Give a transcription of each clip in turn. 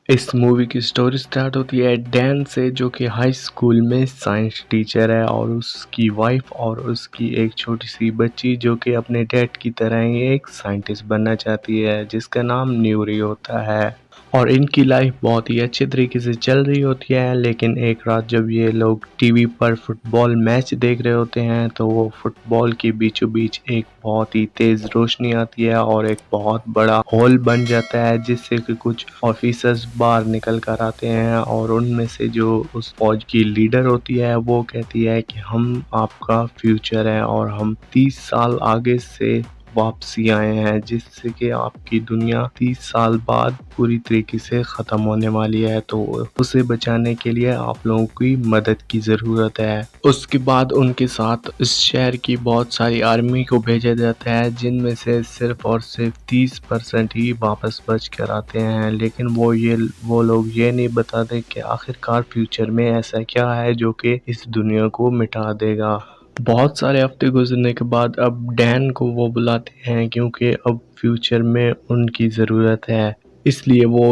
इस मूवी की story start होती है डैन से, जो कि हाई स्कूल में साइंस टीचर है, और उसकी वाइफ और उसकी एक छोटी सी बच्ची जो कि अपने डैड की तरह ही एक साइंटिस्ट बनना चाहती है, जिसका नाम न्यूरी होता है। और इनकी लाइफ बहुत ही अच्छे तरीके से चल रही होती है, लेकिन एक रात जब ये लोग टीवी पर फुटबॉल मैच देख रहे होते हैं तो वो फुटबॉल के बीचों बीच एक बहुत ही तेज रोशनी आती है और एक बहुत बड़ा हॉल बन जाता है, जिससे कि कुछ ऑफिसर्स बाहर निकल कर आते हैं। और उनमें से जो उस फौज की लीडर होती है वो कहती है कि हम आपका फ्यूचर है और हम 30 साल आगे से वापसी आए हैं, जिससे कि आपकी दुनिया 30 साल बाद पूरी तरीके से ख़त्म होने वाली है, तो उसे बचाने के लिए आप लोगों की मदद की ज़रूरत है। उसके बाद उनके साथ इस शहर की बहुत सारी आर्मी को भेजा जाता है, जिनमें से सिर्फ और सिर्फ 30% ही वापस बच कर आते हैं। लेकिन वो लोग ये नहीं बताते कि आखिरकार फ्यूचर में ऐसा क्या है जो कि इस दुनिया को मिटा देगा। बहुत सारे हफ्ते गुजरने के बाद अब डैन को वो बुलाते हैं, क्योंकि अब फ्यूचर में उनकी ज़रूरत है। इसलिए वो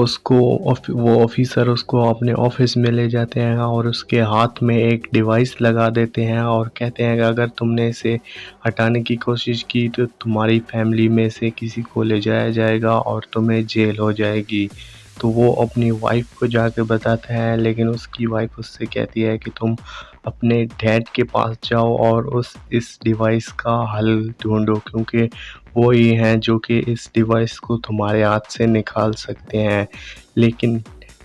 ऑफिसर उसको अपने ऑफिस में ले जाते हैं और उसके हाथ में एक डिवाइस लगा देते हैं और कहते हैं कि अगर तुमने इसे हटाने की कोशिश की तो तुम्हारी फैमिली में से किसी को ले जाया जाएगा और तुम्हें जेल हो जाएगी। तो वो अपनी वाइफ को जाके बताता है, लेकिन उसकी वाइफ उससे कहती है कि तुम अपने डैड के पास जाओ और इस डिवाइस का हल ढूंढो, क्योंकि वो ही हैं जो कि इस डिवाइस को तुम्हारे हाथ से निकाल सकते हैं। लेकिन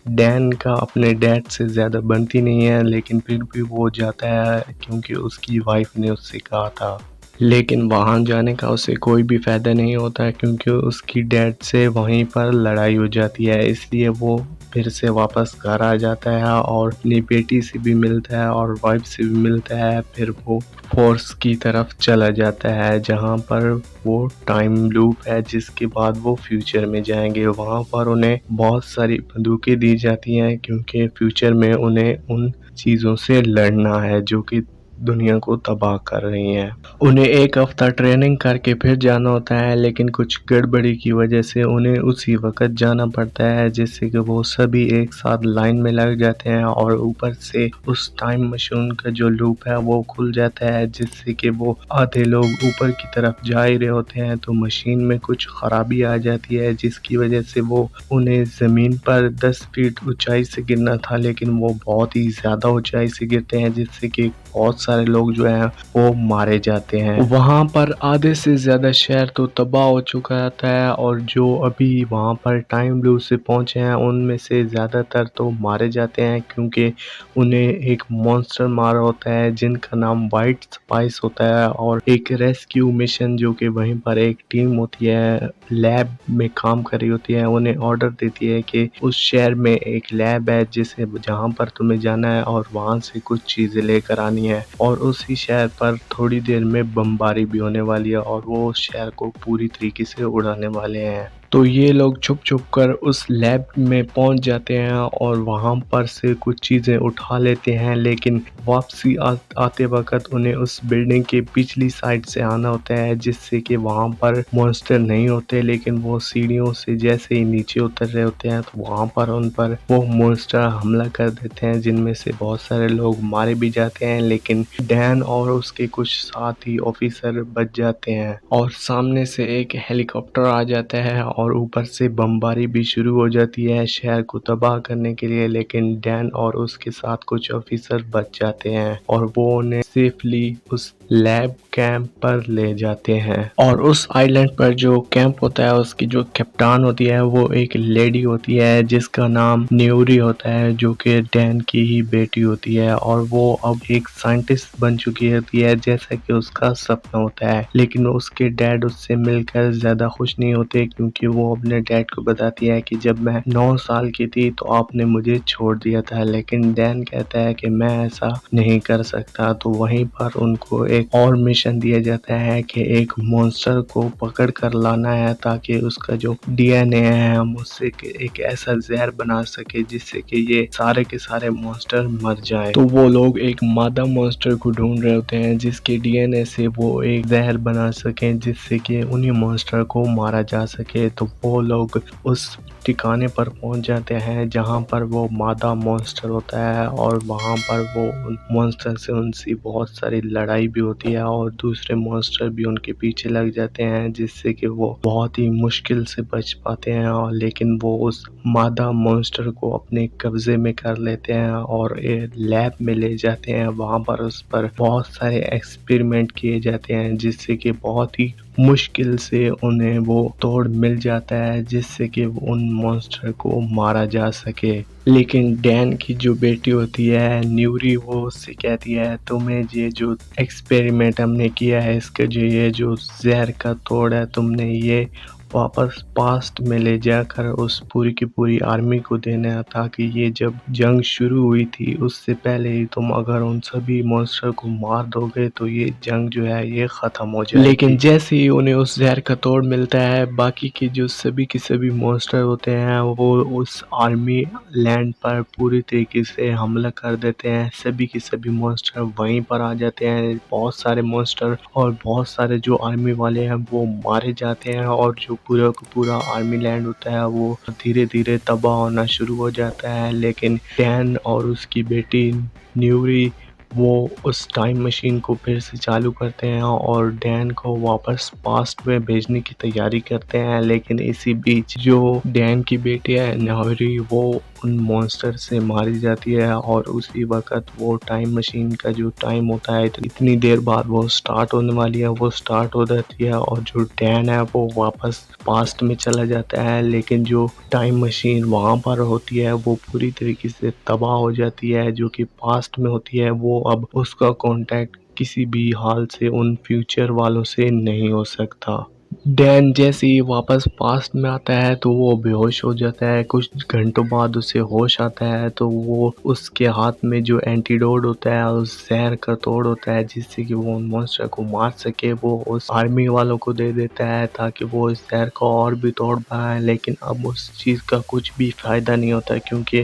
डैन का अपने डैड से ज़्यादा बनती नहीं है, लेकिन फिर भी वो जाता है क्योंकि उसकी वाइफ ने उससे कहा था। लेकिन वहाँ जाने का उसे कोई भी फ़ायदा नहीं होता है, क्योंकि उसकी डैड से वहीं पर लड़ाई हो जाती है। इसलिए वो फिर से वापस घर आ जाता है और अपनी बेटी से भी मिलता है और वाइफ से भी मिलता है। फिर वो फोर्स की तरफ चला जाता है, जहाँ पर वो टाइम लूप है, जिसके बाद वो फ्यूचर में जाएंगे। वहाँ पर उन्हें बहुत सारी बंदूकें दी जाती हैं, क्योंकि फ्यूचर में उन्हें उन चीज़ों से लड़ना है जो कि दुनिया को तबाह कर रही हैं। उन्हें एक हफ्ता ट्रेनिंग करके फिर जाना होता है, लेकिन कुछ गड़बड़ी की वजह से उन्हें उसी वक्त जाना पड़ता है, जिससे कि वो सभी एक साथ लाइन में लग जाते हैं और ऊपर से उस टाइम मशीन का जो लूप है वो खुल जाता है, जिससे कि वो आधे लोग ऊपर की तरफ जा ही रहे होते हैं तो मशीन में कुछ खराबी आ जाती है, जिसकी वजह से वो उन्हें ज़मीन पर 10 फीट ऊंचाई से गिरना था, लेकिन वो बहुत ही ज़्यादा ऊंचाई से गिरते हैं, जिससे कि बहुत सारे लोग जो हैं वो मारे जाते हैं। वहाँ पर आधे से ज़्यादा शहर तो तबाह हो चुका रहता है, और जो अभी वहाँ पर टाइम लूप से पहुँचे हैं उनमें से ज़्यादातर तो मारे जाते हैं, क्योंकि उन्हें एक मॉन्स्टर मारा होता है जिनका नाम वाइट स्पाइस होता है। और एक रेस्क्यू मिशन जो कि वहीं पर एक टीम होती है, लैब में काम कर रही होती है, उन्हें ऑर्डर देती है कि उस शहर में एक लैब है जिसे जहाँ पर तुम्हें जाना है और वहाँ से कुछ चीज़ें लेकर आनी है। और उसी शहर पर थोड़ी देर में बमबारी भी होने वाली है और वो उस शहर को पूरी तरीके से उड़ाने वाले हैं। तो ये लोग छुप छुप कर उस लैब में पहुंच जाते हैं और वहां पर से कुछ चीज़ें उठा लेते हैं, लेकिन वापसी आते वक्त उन्हें उस बिल्डिंग के पिछली साइड से आना होता है, जिससे कि वहां पर मॉन्स्टर नहीं होते। लेकिन वो सीढ़ियों से जैसे ही नीचे उतर रहे होते हैं तो वहां पर उन पर वो मॉन्स्टर हमला कर देते हैं, जिनमें से बहुत सारे लोग मारे भी जाते हैं, लेकिन डैन और उसके कुछ साथी ऑफिसर बच जाते हैं। और सामने से एक हेलीकॉप्टर आ जाता है और ऊपर से बमबारी भी शुरू हो जाती है शहर को तबाह करने के लिए, लेकिन डैन और उसके साथ कुछ ऑफिसर बच जाते हैं और वो उन्हें सेफली उस लैब कैंप पर ले जाते हैं। और उस आइलैंड पर जो कैंप होता है उसकी जो कैप्टन होती है वो एक लेडी होती है जिसका नाम न्यूरी होता है, जो कि डैन की ही बेटी होती है। और वो अब एक साइंटिस्ट बन चुकी होती है, जैसा कि उसका सपना होता है। लेकिन उसके डैड उससे मिलकर ज्यादा खुश नहीं होते, क्योंकि वो अपने डैड को बताती है कि जब मैं 9 साल की थी तो आपने मुझे छोड़ दिया था। लेकिन डैन कहता है कि मैं ऐसा नहीं कर सकता। तो वहीं पर उनको एक और मिशन दिया जाता है कि एक मॉन्स्टर को पकड़ कर लाना है, ताकि उसका जो डीएनए है हम उससे एक ऐसा जहर बना सके जिससे कि ये सारे के सारे मॉन्स्टर मर जाएं। तो वो लोग एक मादा मॉन्स्टर को ढूंढ रहे होते हैं जिसके डीएनए से वो एक जहर बना सकें जिससे कि उन्हीं मॉन्स्टर को मारा जा सके। तो वो लोग उस ठिकाने पर पहुंच जाते हैं जहां पर वो मादा मॉन्स्टर होता है और वहां पर वो मॉन्स्टर से उनसी बहुत सारी लड़ाई भी होती है और दूसरे मॉन्स्टर भी उनके पीछे लग जाते हैं जिससे कि वो बहुत ही मुश्किल से बच पाते हैं और लेकिन वो उस मादा मॉन्स्टर को अपने कब्जे में कर लेते हैं और लैब में ले जाते हैं। वहां पर उस पर बहुत सारे एक्सपेरिमेंट किए जाते हैं जिससे कि बहुत ही मुश्किल से उन्हें वो तोड़ मिल जाता है जिससे कि उन मॉन्स्टर को मारा जा सके। लेकिन डैन की जो बेटी होती है न्यूरी वो उससे कहती है तुम्हें ये जो एक्सपेरिमेंट हमने किया है इसका जो ये जो जहर का तोड़ है तुमने ये वापस पास्ट में ले जाकर उस पूरी की पूरी आर्मी को देना था कि ये जब जंग शुरू हुई थी उससे पहले ही तुम अगर उन सभी मॉन्स्टर को मार दोगे तो ये जंग जो है ये खत्म हो जाएगी। लेकिन जैसे ही उन्हें उस जहर का तोड़ मिलता है बाकी के जो सभी के सभी मॉन्स्टर होते हैं वो उस आर्मी लैंड पर पूरी तरीके से हमला कर देते हैं। सभी के सभी मॉन्स्टर वहीं पर आ जाते हैं। बहुत सारे मॉन्स्टर और बहुत सारे जो आर्मी वाले हैं वो मारे जाते हैं और जो पूरा का पूरा आर्मी लैंड होता है वो धीरे धीरे तबाह होना शुरू हो जाता है। लेकिन डैन और उसकी बेटी न्यूरी वो उस टाइम मशीन को फिर से चालू करते हैं और डैन को वापस पास्ट में भेजने की तैयारी करते हैं। लेकिन इसी बीच जो डैन की बेटी है न्यूरी वो उन मॉन्स्टर से मारी जाती है और उसी वक्त वो टाइम मशीन का जो टाइम होता है इतनी देर बाद वो स्टार्ट होने वाली है वो स्टार्ट हो जाती है और जो डैन है वो वापस पास्ट में चला जाता है। लेकिन जो टाइम मशीन वहां पर होती है वो पूरी तरीके से तबाह हो जाती है। जो कि पास्ट में होती है वो अब उसका कांटेक्ट किसी भी हाल से उन फ्यूचर वालों से नहीं हो सकता। डैन जैसे ही वापस पास्ट में आता है तो वो बेहोश हो जाता है। कुछ घंटों बाद उसे होश आता है तो वो उसके हाथ में जो एंटीडोट होता है उस जहर का तोड़ होता है जिससे कि वो उन मॉन्स्टर को मार सके। वो उस आर्मी वालों को दे देता है ताकि वो इस जहर को और भी तोड़ पाए। लेकिन अब उस चीज़ का कुछ भी फायदा नहीं होता क्योंकि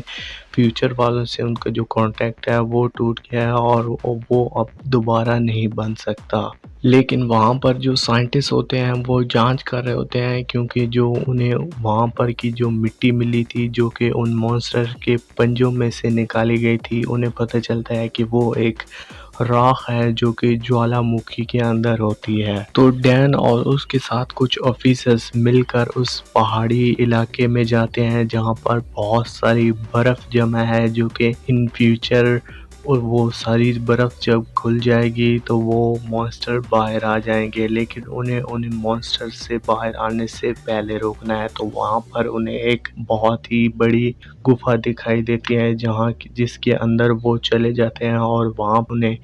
फ्यूचर वालों से उनका जो कांटेक्ट है वो टूट गया है और वो अब दोबारा नहीं बन सकता। लेकिन वहाँ पर जो साइंटिस्ट होते हैं वो जांच कर रहे होते हैं क्योंकि जो उन्हें वहाँ पर की जो मिट्टी मिली थी जो कि उन मॉन्स्टर के पंजों में से निकाली गई थी उन्हें पता चलता है कि वो एक राख है जो कि ज्वालामुखी के अंदर होती है। तो डैन और उसके साथ कुछ ऑफिसर्स मिलकर उस पहाड़ी इलाके में जाते हैं जहाँ पर बहुत सारी बर्फ जमा है जो कि इन फ्यूचर और वो सारी बर्फ जब खुल जाएगी तो वो मॉन्स्टर बाहर आ जाएंगे। लेकिन उन्हें मॉन्स्टर से बाहर आने से पहले रोकना है। तो वहाँ पर उन्हें एक बहुत ही बड़ी गुफा दिखाई देती है जहाँ जिसके अंदर वो चले जाते हैं और वहाँ उन्हें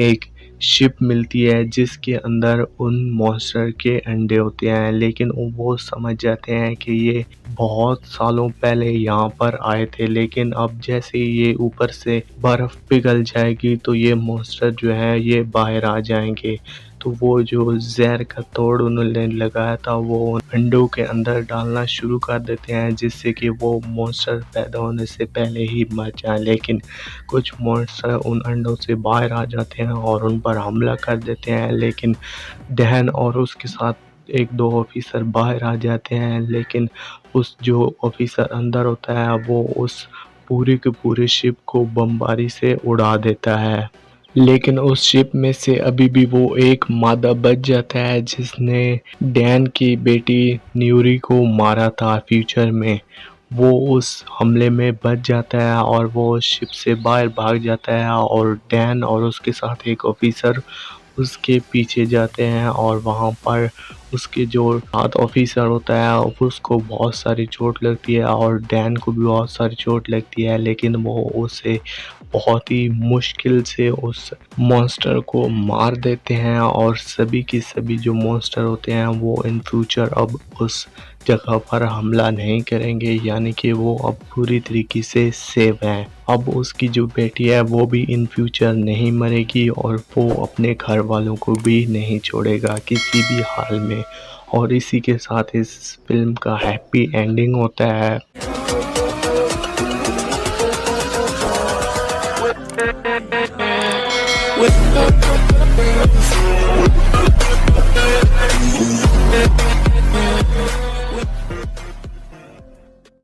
एक शिप मिलती है जिसके अंदर उन मॉन्स्टर के अंडे होते हैं। लेकिन वो समझ जाते हैं कि ये बहुत सालों पहले यहाँ पर आए थे लेकिन अब जैसे ये ऊपर से बर्फ पिघल जाएगी तो ये मॉन्स्टर जो है ये बाहर आ जाएंगे। तो वो जो जहर का तोड़ उन्होंने लगाया था वो अंडों के अंदर डालना शुरू कर देते हैं जिससे कि वो मॉन्स्टर पैदा होने से पहले ही मर जाए। लेकिन कुछ मॉन्स्टर उन अंडों से बाहर आ जाते हैं और उन पर हमला कर देते हैं। लेकिन डैन और उसके साथ एक दो ऑफिसर बाहर आ जाते हैं। लेकिन उस जो ऑफिसर अंदर होता है वो उस पूरी के पूरे शिप को बमबारी से उड़ा देता है। लेकिन उस शिप में से अभी भी वो एक मादा बच जाता है जिसने डैन की बेटी न्यूरी को मारा था फ्यूचर में। वो उस हमले में बच जाता है और वो शिप से बाहर भाग जाता है और डैन और उसके साथ एक ऑफिसर उसके पीछे जाते हैं और वहाँ पर उसके जो साथ ऑफिसर होता है उसको बहुत सारी चोट लगती है और डैन को भी बहुत सारी चोट लगती है। लेकिन वो उसे बहुत ही मुश्किल से उस मॉन्स्टर को मार देते हैं और सभी के सभी जो मॉन्स्टर होते हैं वो इन फ्यूचर अब उस जगह पर हमला नहीं करेंगे यानी कि वो अब पूरी तरीके से सेव हैं। अब उसकी जो बेटी है वो भी इन फ्यूचर नहीं मरेगी और वो अपने घर वालों को भी नहीं छोड़ेगा किसी भी हाल में। और इसी के साथ इस फिल्म का हैप्पी एंडिंग होता है।